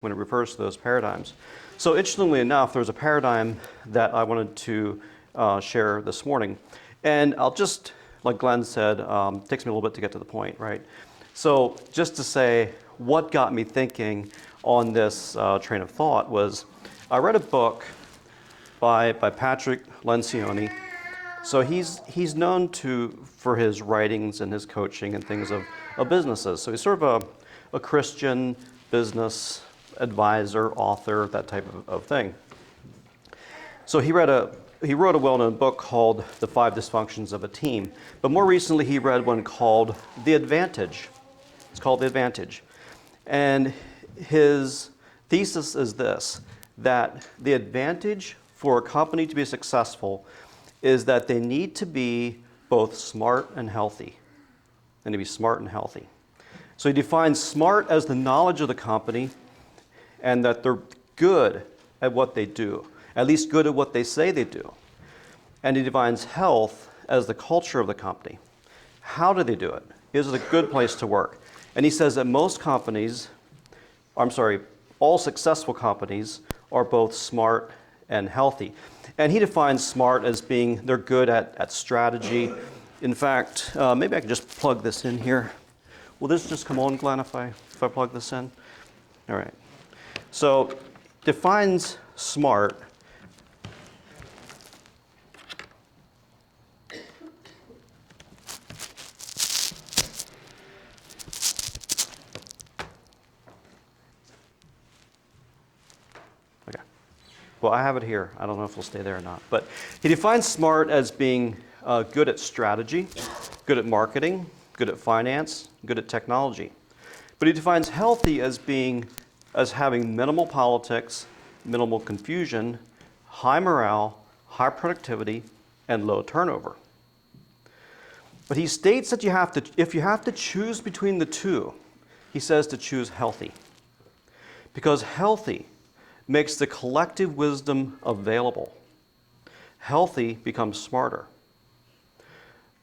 when it refers to those paradigms. So interestingly enough, there's a paradigm that I wanted to share this morning. And I'll just, like Glenn said, takes me a little bit to get to the point, right? So just to say what got me thinking on this train of thought was I read a book by Patrick Lencioni. So he's known for his writings and his coaching and things of businesses. So he's sort of a Christian business advisor, author, that type of thing. So he wrote a well-known book called The 5 Dysfunctions of a Team. But more recently, he read one called The Advantage. It's called The Advantage. And his thesis is this, that the advantage for a company to be successful is that they need to be both smart and healthy. They need to be smart and healthy. So he defines smart as the knowledge of the company and that they're good at what they do, at least good at what they say they do. And he defines health as the culture of the company. How do they do it? Is it a good place to work? And he says that all successful companies are both smart and healthy. And he defines smart as being they're good at strategy. In fact, maybe I can just plug this in here. Will this just come on, Glenn, if I plug this in? All right. So defines smart Well, I have it here. I don't know if it'll stay there or not. But he defines smart as being good at strategy, good at marketing, good at finance, good at technology. But he defines healthy as having minimal politics, minimal confusion, high morale, high productivity, and low turnover. But he states that if you have to choose between the two, he says to choose healthy. Because healthy makes the collective wisdom available. Healthy becomes smarter.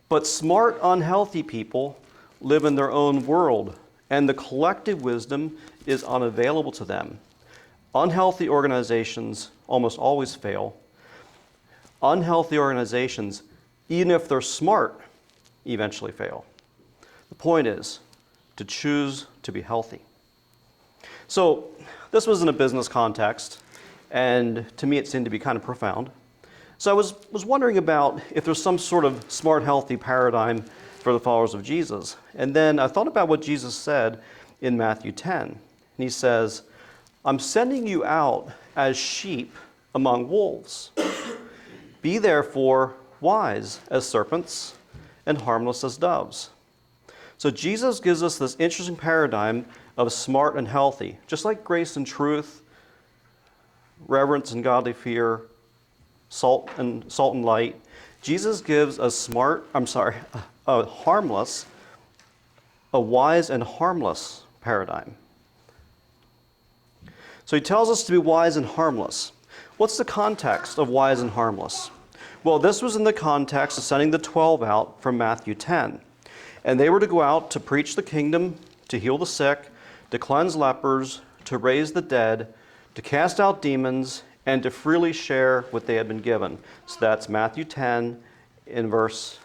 But smart, unhealthy people live in their own world, and the collective wisdom is unavailable to them. Unhealthy organizations almost always fail. Unhealthy organizations, even if they're smart, eventually fail. The point is to choose to be healthy. So this was in a business context, and to me it seemed to be kind of profound. So I was wondering about if there's some sort of smart, healthy paradigm for the followers of Jesus. And then I thought about what Jesus said in Matthew 10. And he says, I'm sending you out as sheep among wolves. Be therefore wise as serpents and harmless as doves. So Jesus gives us this interesting paradigm of smart and healthy, just like grace and truth, reverence and godly fear, salt and light. Jesus gives a harmless, a wise and harmless paradigm. So he tells us to be wise and harmless. What's the context of wise and harmless? Well, this was in the context of sending the 12 out from Matthew 10. And they were to go out to preach the kingdom, to heal the sick, to cleanse lepers, to raise the dead, to cast out demons, and to freely share what they had been given. So that's Matthew 10 in verse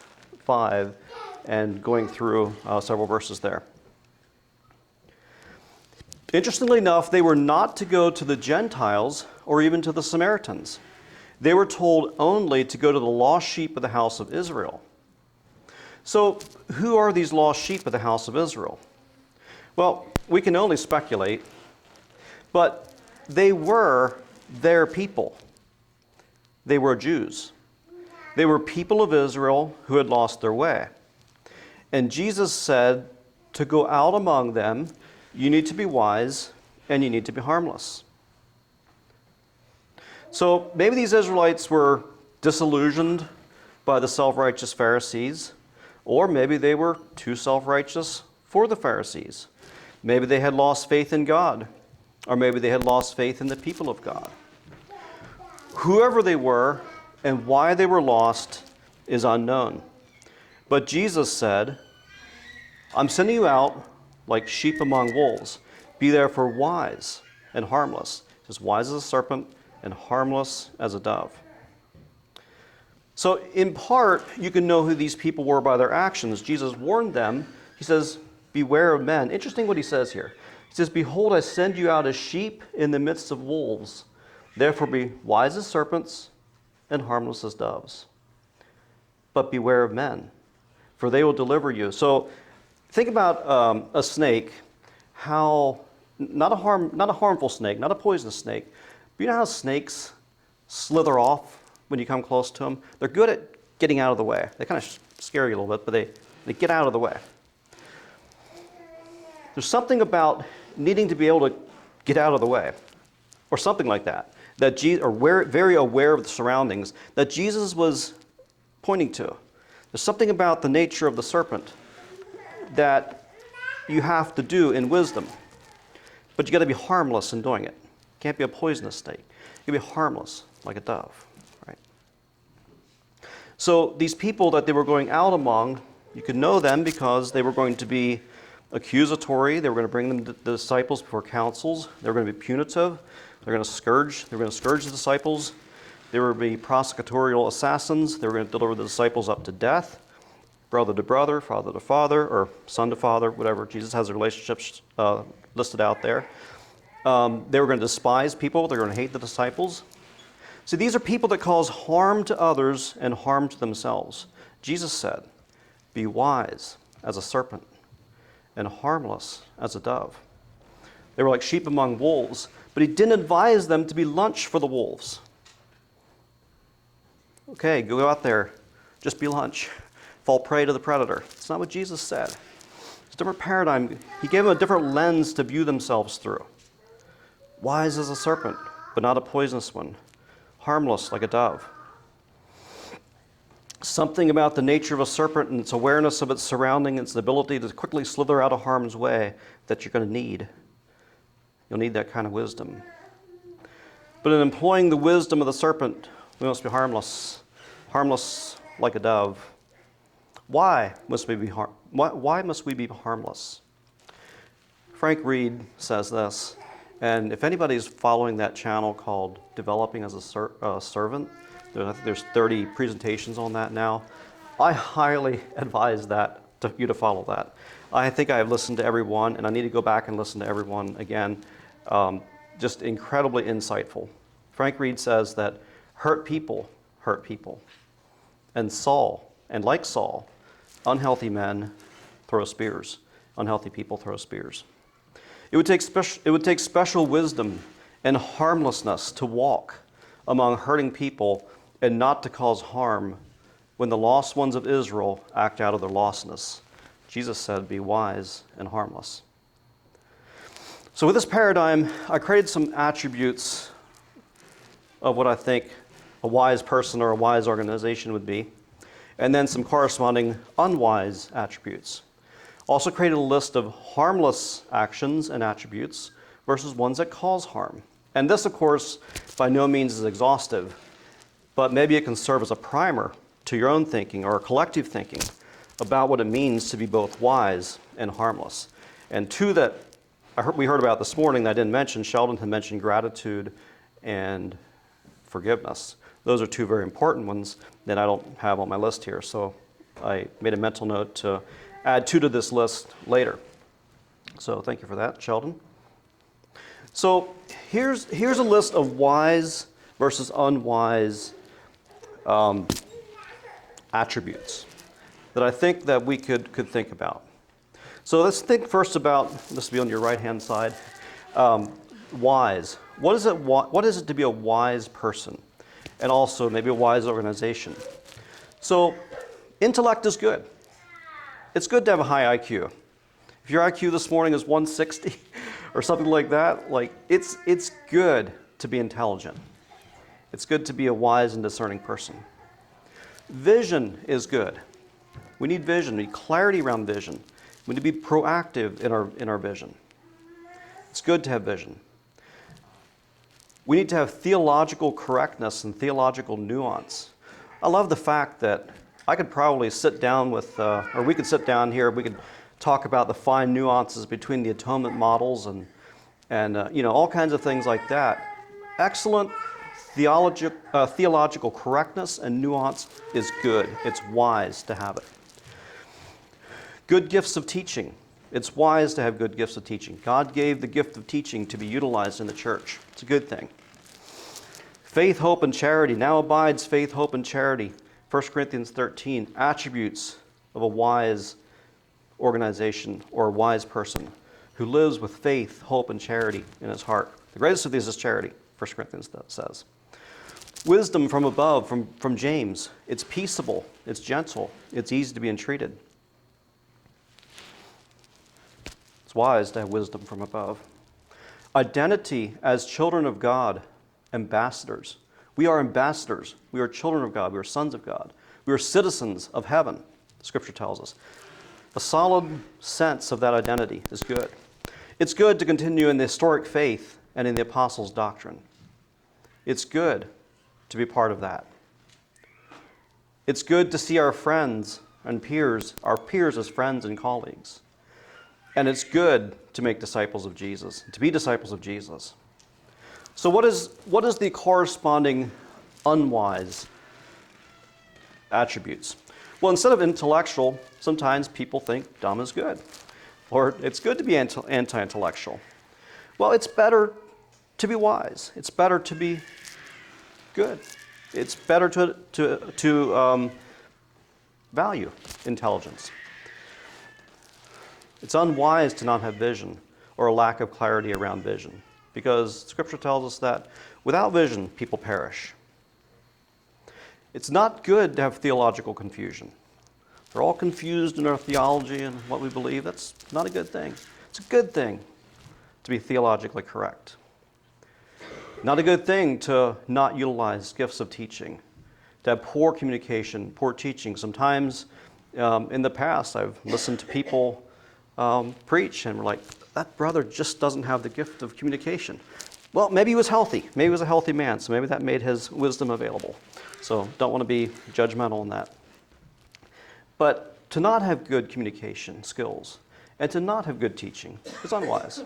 5 and going through several verses there. Interestingly enough, they were not to go to the Gentiles or even to the Samaritans. They were told only to go to the lost sheep of the house of Israel. So who are these lost sheep of the house of Israel? Well, we can only speculate, but they were their people. They were Jews. They were people of Israel who had lost their way. And Jesus said to go out among them, you need to be wise and you need to be harmless. So maybe these Israelites were disillusioned by the self-righteous Pharisees, or maybe they were too self-righteous for the Pharisees. Maybe they had lost faith in God, or maybe they had lost faith in the people of God. Whoever they were and why they were lost is unknown. But Jesus said, I'm sending you out like sheep among wolves. Be therefore wise and harmless. Just wise as a serpent and harmless as a dove. So in part, you can know who these people were by their actions. Jesus warned them. He says, beware of men. Interesting what he says here. He says, behold, I send you out as sheep in the midst of wolves. Therefore be wise as serpents and harmless as doves. But beware of men, for they will deliver you. So think about a snake, how, not a harmful snake, not a poisonous snake, but you know how snakes slither off when you come close to them? They're good at getting out of the way. They kind of scare you a little bit, but they get out of the way. There's something about needing to be able to get out of the way, or something like that, very aware of the surroundings, that Jesus was pointing to. There's something about the nature of the serpent that you have to do in wisdom, but you got to be harmless in doing it. You can't be a poisonous snake. You can be harmless like a dove, right? So these people that they were going out among, you could know them because they were going to be accusatory. They were going to bring the disciples before councils. They were going to be punitive. They're going to scourge. They were going to scourge the disciples. They were going to be prosecutorial assassins. They were going to deliver the disciples up to death, brother to brother, father to father, or son to father, whatever. Jesus has the relationships listed out there. They were going to despise people. They're going to hate the disciples. See, these are people that cause harm to others and harm to themselves. Jesus said, be wise as a serpent and harmless as a dove. They were like sheep among wolves, but he didn't advise them to be lunch for the wolves. Okay, go out there, just be lunch, fall prey to the predator. It's not what Jesus said. It's a different paradigm. He gave them a different lens to view themselves through. Wise as a serpent, but not a poisonous one. Harmless like a dove. Something about the nature of a serpent and its awareness of its surrounding, its ability to quickly slither out of harm's way that you're going to need. You'll need that kind of wisdom. But in employing the wisdom of the serpent, we must be harmless. Harmless like a dove. Why must we be harmless? Frank Reed says this, and if anybody's following that channel called Developing as a Servant, I think there's 30 presentations on that now. I highly advise you to follow that. I think I have listened to every one, and I need to go back and listen to every one again. Just incredibly insightful. Frank Reed says that hurt people hurt people. And like Saul, unhealthy men throw spears. Unhealthy people throw spears. It would take special wisdom and harmlessness to walk among hurting people and not to cause harm when the lost ones of Israel act out of their lostness. Jesus said, be wise and harmless. So with this paradigm, I created some attributes of what I think a wise person or a wise organization would be, and then some corresponding unwise attributes. Also created a list of harmless actions and attributes versus ones that cause harm. And this, of course, by no means is exhaustive, but maybe it can serve as a primer to your own thinking or collective thinking about what it means to be both wise and harmless. And two that we heard about this morning that I didn't mention, Sheldon had mentioned gratitude and forgiveness. Those are two very important ones that I don't have on my list here, so I made a mental note to add two to this list later. So thank you for that, Sheldon. So here's a list of wise versus unwise attributes that I think that we could think about. So let's think first about, this will be on your right-hand side, wise. What is it to be a wise person? And also maybe a wise organization. So intellect is good. It's good to have a high IQ. If your IQ this morning is 160 or something like that, it's good to be intelligent. It's good to be a wise and discerning person. Vision is good. We need vision. We need clarity around vision. We need to be proactive in our vision. It's good to have vision. We need to have theological correctness and theological nuance. I love the fact that I could probably sit down with, or we could sit down here, we could talk about the fine nuances between the atonement models and all kinds of things like that. Excellent theological correctness and nuance is good. It's wise to have it. Good gifts of teaching. It's wise to have good gifts of teaching. God gave the gift of teaching to be utilized in the church. It's a good thing. Faith, hope, and charity. Now abides faith, hope, and charity. 1 Corinthians 13, attributes of a wise organization or a wise person who lives with faith, hope, and charity in his heart. The greatest of these is charity, 1 Corinthians says. Wisdom from above, from James. It's peaceable, it's gentle, it's easy to be entreated. It's wise to have wisdom from above. Identity as children of God, ambassadors. We are ambassadors. We are children of God. We are sons of God. We are citizens of heaven, the Scripture tells us. A solid sense of that identity is good. It's good to continue in the historic faith and in the apostles' doctrine. It's good to be part of that. It's good to see our friends and peers, our peers as friends and colleagues. And it's good to make disciples of Jesus, to be disciples of Jesus. So what is the corresponding unwise attributes? Well, instead of intellectual, sometimes people think dumb is good. Or it's good to be anti-intellectual. Well, it's better to be wise. It's better to be good. It's better to value intelligence. It's unwise to not have vision or a lack of clarity around vision, because Scripture tells us that without vision, people perish. It's not good to have theological confusion. They're all confused in our theology and what we believe. That's not a good thing. It's a good thing to be theologically correct. Not a good thing to not utilize gifts of teaching, to have poor communication, poor teaching. Sometimes in the past, I've listened to people preach and we're like, that brother just doesn't have the gift of communication. Well, maybe he was healthy. Maybe he was a healthy man, so maybe that made his wisdom available. So don't want to be judgmental on that. But to not have good communication skills and to not have good teaching is unwise.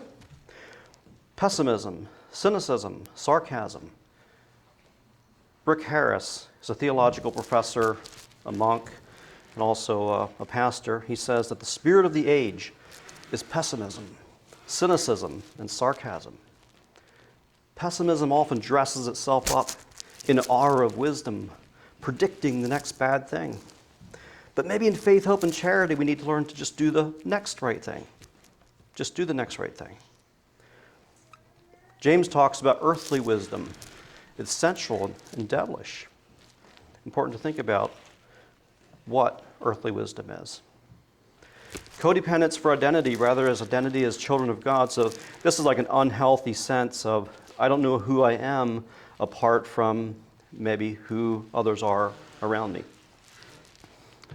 Pessimism, cynicism, sarcasm. Rick Harris is a theological professor, a monk, and also a pastor. He says that the spirit of the age is pessimism, cynicism, and sarcasm. Pessimism often dresses itself up in an aura of wisdom, predicting the next bad thing. But maybe in faith, hope, and charity, we need to learn to just do the next right thing. Just do the next right thing. James talks about earthly wisdom. It's sensual and devilish. Important to think about what earthly wisdom is. Codependence for identity rather as identity as children of God. So this is like an unhealthy sense of, I don't know who I am apart from maybe who others are around me.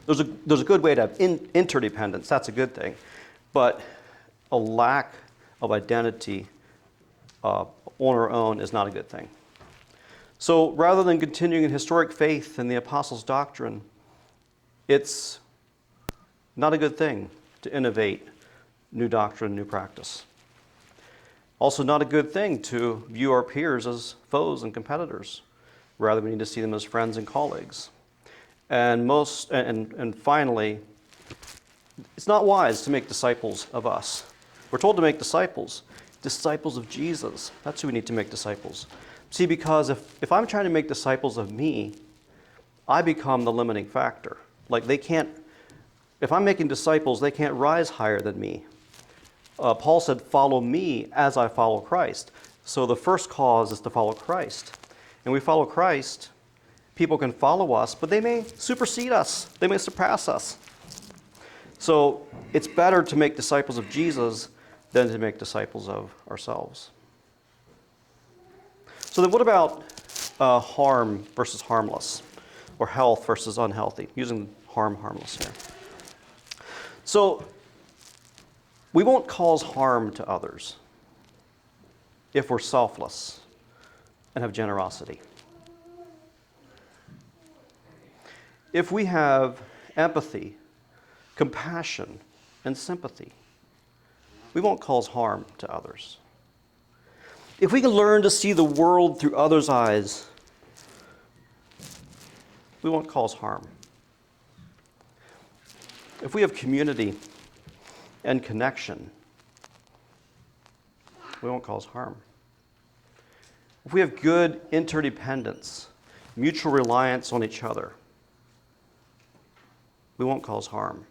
There's a good way to have interdependence. That's a good thing. But a lack of identity on our own is not a good thing. So rather than continuing in historic faith and the apostles' doctrine, it's not a good thing to innovate new doctrine, new practice. Also not a good thing to view our peers as foes and competitors. Rather, we need to see them as friends and colleagues. And finally, it's not wise to make disciples of us. We're told to make disciples of Jesus. That's who we need to make disciples. See, because if I'm trying to make disciples of me, I become the limiting factor. Like if I'm making disciples, they can't rise higher than me. Paul said, follow me as I follow Christ. So the first cause is to follow Christ. And we follow Christ, people can follow us, but they may supersede us. They may surpass us. So it's better to make disciples of Jesus than to make disciples of ourselves. So then what about harm versus harmless, or health versus unhealthy? Using harmless here. So we won't cause harm to others if we're selfless and have generosity. If we have empathy, compassion, and sympathy, we won't cause harm to others. If we can learn to see the world through others' eyes, we won't cause harm. If we have community and connection, we won't cause harm. If we have good interdependence, mutual reliance on each other, we won't cause harm.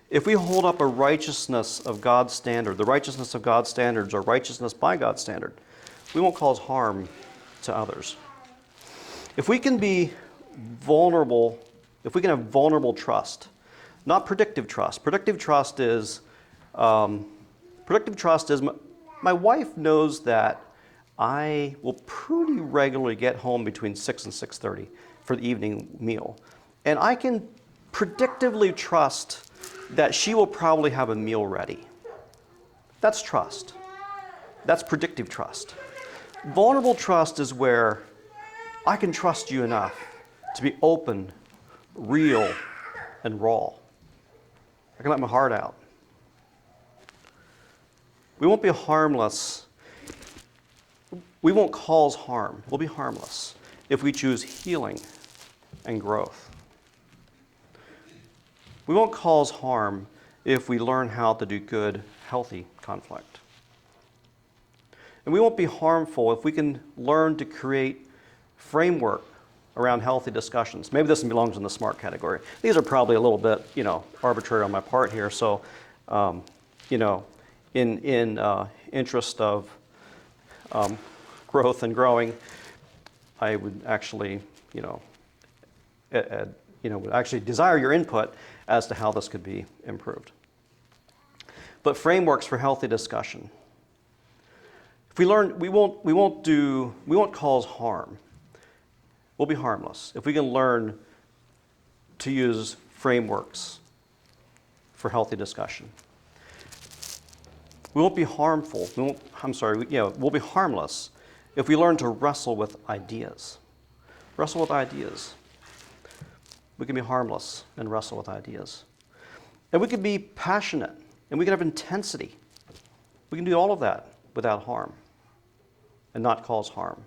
If we hold up a righteousness of God's standard, the righteousness of God's standards, or righteousness by God's standard, we won't cause harm to others. If we can be vulnerable, if we can have vulnerable trust, not predictive trust. Predictive trust is my wife knows that I will pretty regularly get home between 6 and 6:30 for the evening meal. And I can predictively trust that she will probably have a meal ready. That's trust. That's predictive trust. Vulnerable trust is where I can trust you enough to be open, real, and raw. I can let my heart out. We won't be harmless. We won't cause harm. We'll be harmless if we choose healing and growth. We won't cause harm if we learn how to do good, healthy conflict. And we won't be harmful if we can learn to create framework around healthy discussions. Maybe this belongs in the smart category. These are probably a little bit, arbitrary on my part here. So, in interest of growth and growing, I would actually, would actually desire your input as to how this could be improved. But frameworks for healthy discussion. If we learn, we won't cause harm. We'll be harmless if we can learn to use frameworks for healthy discussion. We won't be harmful. We'll be harmless if we learn to wrestle with ideas. Wrestle with ideas. We can be harmless and wrestle with ideas. And we can be passionate, and we can have intensity. We can do all of that without harm and not cause harm.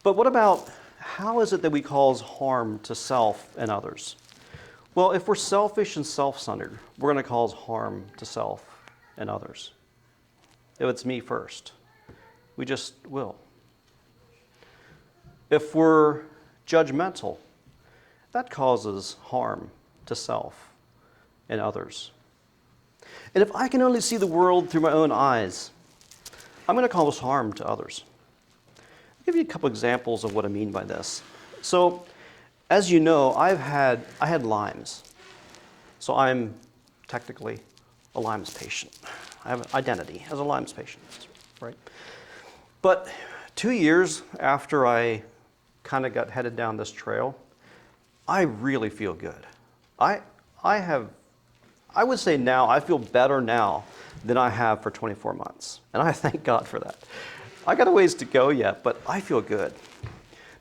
But what about, how is it that we cause harm to self and others? Well, if we're selfish and self-centered, we're going to cause harm to self and others. If it's me first, we just will. If we're judgmental, that causes harm to self and others. And if I can only see the world through my own eyes, I'm going to cause harm to others. I'll give you a couple examples of what I mean by this. So, as you know, I had Lyme's. So I'm technically a Lyme's patient. I have an identity as a Lyme's patient, right? But 2 years after I kind of got headed down this trail, I really feel good. I would say now, I feel better now than I have for 24 months. And I thank God for that. I got a ways to go yet, but I feel good.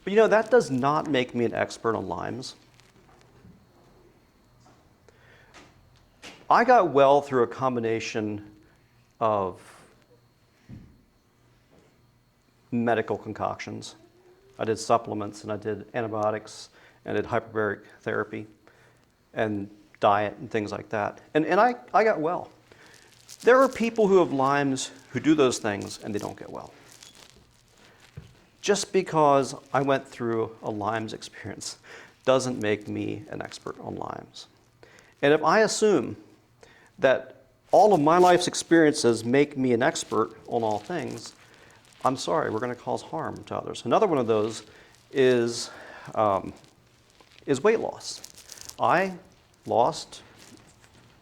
But that does not make me an expert on Lyme's. I got well through a combination of medical concoctions. I did supplements, and I did antibiotics, and I did hyperbaric therapy, and diet, and things like that. And I got well. There are people who have Lyme's who do those things, and they don't get well. Just because I went through a Lyme's experience doesn't make me an expert on Lyme's. And if I assume that all of my life's experiences make me an expert on all things, I'm sorry, we're going to cause harm to others. Another one of those is weight loss. I lost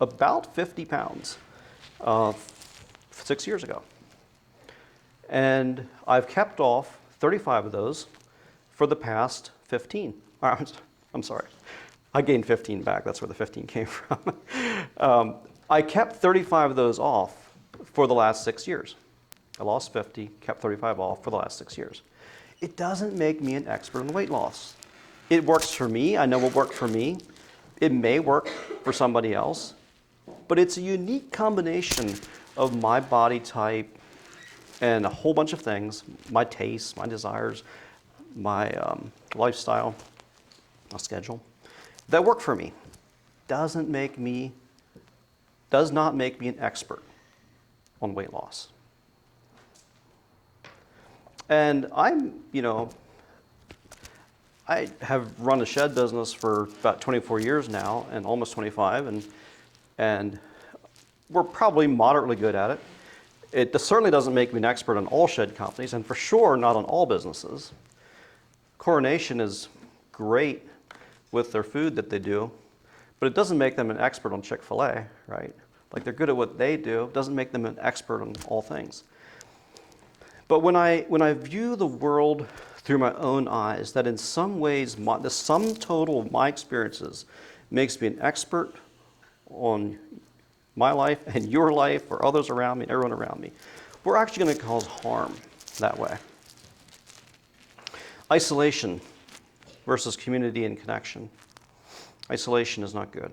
about 50 pounds 6 years ago. And I've kept off 35 of those for the past 15. I'm sorry. I gained 15 back. That's where the 15 came from. I kept 35 of those off for the last 6 years. I lost 50, kept 35 off for the last 6 years. It doesn't make me an expert in weight loss. It works for me. I know it worked for me. It may work for somebody else. But it's a unique combination of my body type, and a whole bunch of things, my tastes, my desires, my lifestyle, my schedule, that work for me, does not make me an expert on weight loss. And I have run a shed business for about 24 years now, and almost 25, and we're probably moderately good at it. It certainly doesn't make me an expert on all shed companies, and for sure not on all businesses. Coronation is great with their food that they do, but it doesn't make them an expert on Chick-fil-A, right? Like, they're good at what they do, it doesn't make them an expert on all things. But when I view the world through my own eyes, that in some ways the sum total of my experiences makes me an expert on my life and your life or others around me, everyone around me, we're actually going to cause harm that way. Isolation versus community and connection. Isolation is not good.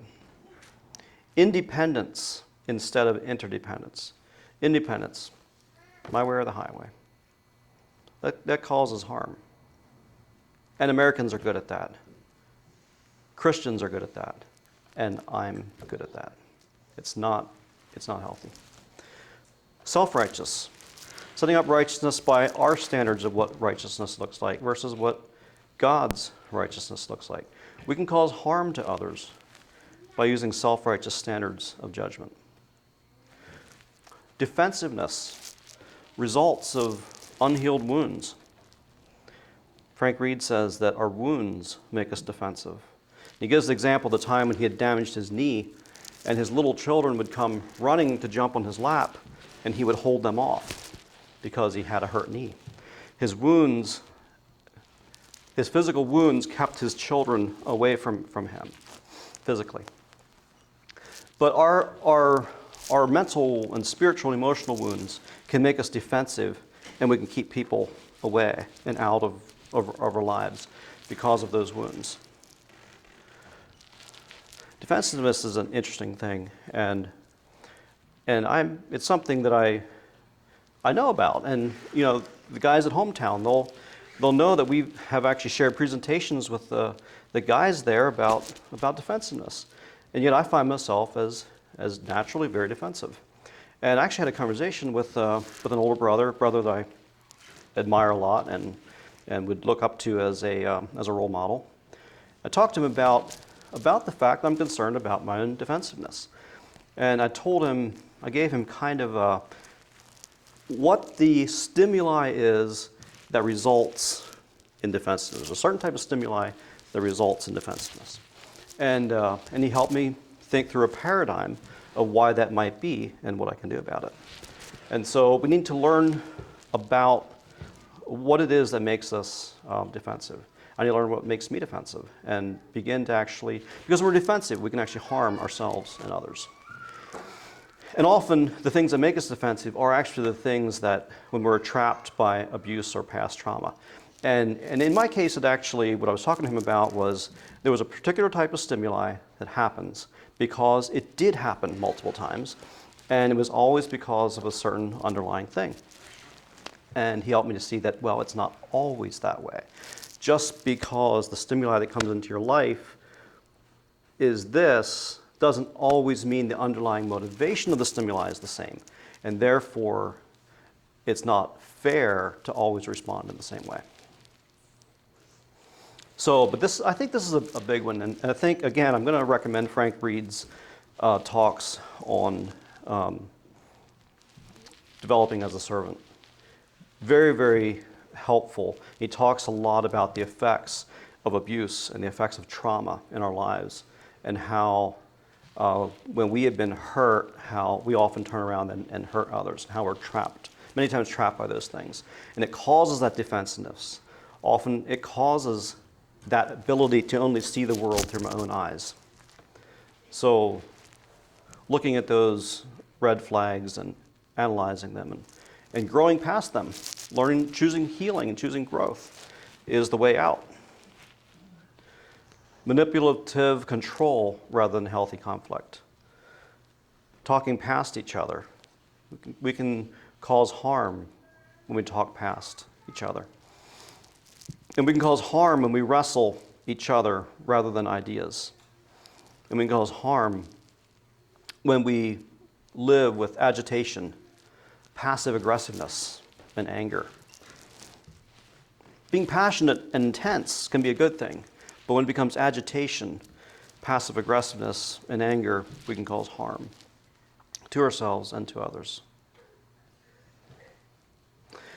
Independence instead of interdependence. Independence, my way or the highway. That causes harm. And Americans are good at that. Christians are good at that. And I'm good at that. It's not healthy. Self-righteous. Setting up righteousness by our standards of what righteousness looks like versus what God's righteousness looks like. We can cause harm to others by using self-righteous standards of judgment. Defensiveness. Results of unhealed wounds. Frank Reed says that our wounds make us defensive. He gives the example of the time when he had damaged his knee, and his little children would come running to jump on his lap, and he would hold them off because he had a hurt knee. His physical wounds kept his children away from him physically. But our mental and spiritual and emotional wounds can make us defensive, and we can keep people away and out of our lives because of those wounds. Defensiveness is an interesting thing, and it's something that I know about. And the guys at Hometown, they'll know that we have actually shared presentations with the guys there about defensiveness, and yet I find myself as naturally very defensive. And I actually had a conversation with an older brother that I admire a lot and would look up to as a role model. I talked to him about the fact that I'm concerned about my own defensiveness. And I gave him kind of what the stimuli is that results in defensiveness. There's a certain type of stimuli that results in defensiveness. And he helped me think through a paradigm of why that might be and what I can do about it. And so we need to learn about what it is that makes us defensive. I need to learn what makes me defensive and begin to actually, because we're defensive, we can actually harm ourselves and others. And often the things that make us defensive are actually the things that when we're trapped by abuse or past trauma. And in my case, what I was talking to him about was there was a particular type of stimuli that happens because it did happen multiple times, and it was always because of a certain underlying thing. And he helped me to see that, well, it's not always that way. Just because the stimuli that comes into your life is this doesn't always mean the underlying motivation of the stimuli is the same. And therefore, it's not fair to always respond in the same way. So, but I think this is a big one. And I think, again, I'm going to recommend Frank Reed's talks on developing as a servant. Very, very helpful. He talks a lot about the effects of abuse and the effects of trauma in our lives, and how when we have been hurt, how we often turn around and hurt others, and how we're trapped, many times trapped by those things. And it causes that defensiveness. Often it causes that ability to only see the world through my own eyes. So looking at those red flags and analyzing them and growing past them, choosing healing and choosing growth is the way out. Manipulative control rather than healthy conflict. Talking past each other. We can cause harm when we talk past each other. And we can cause harm when we wrestle each other rather than ideas. And we can cause harm when we live with agitation, passive aggressiveness, and anger. Being passionate and intense can be a good thing, but when it becomes agitation, passive aggressiveness, and anger, we can cause harm to ourselves and to others.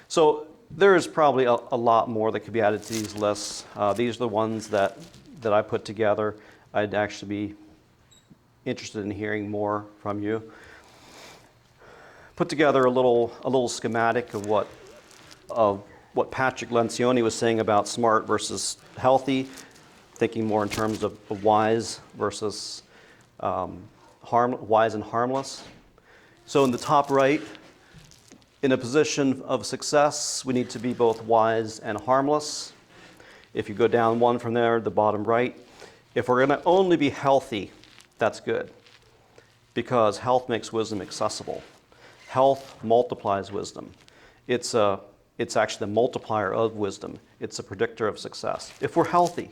So there is probably a lot more that could be added to these lists. These are the ones that I put together. I'd actually be interested in hearing more from you. Put together a little schematic of what Patrick Lencioni was saying about smart versus healthy, thinking more in terms of wise versus wise and harmless. So in the top right, in a position of success, we need to be both wise and harmless. If you go down one from there, the bottom right, if we're going to only be healthy, that's good, because health makes wisdom accessible. Health multiplies wisdom. It's actually the multiplier of wisdom. It's a predictor of success. If we're healthy,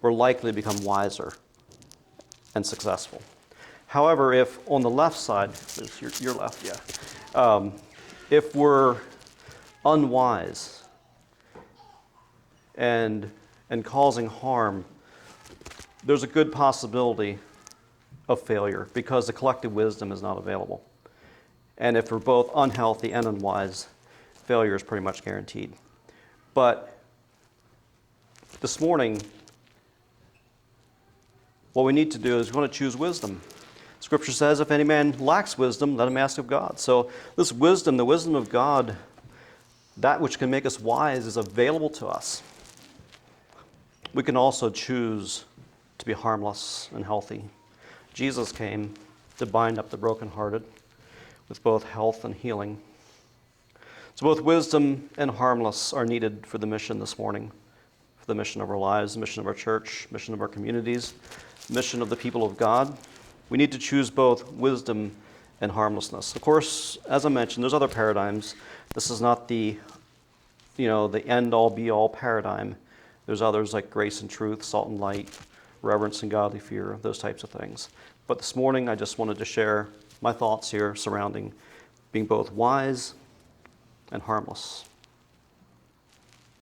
we're likely to become wiser and successful. However, if on the left side, your left, yeah. If we're unwise and causing harm, there's a good possibility of failure because the collective wisdom is not available. And if we're both unhealthy and unwise, failure is pretty much guaranteed. But this morning, what we need to do is we want to choose wisdom. Scripture says, if any man lacks wisdom, let him ask of God. So this wisdom, the wisdom of God, that which can make us wise, is available to us. We can also choose to be harmless and healthy. Jesus came to bind up the brokenhearted with both health and healing. So both wisdom and harmless are needed for the mission this morning, for the mission of our lives, the mission of our church, mission of our communities, mission of the people of God. We need to choose both wisdom and harmlessness. Of course, as I mentioned, there's other paradigms. This is not the end-all, be-all paradigm. There's others like grace and truth, salt and light, reverence and godly fear, those types of things. But this morning, I just wanted to share my thoughts here surrounding being both wise and harmless.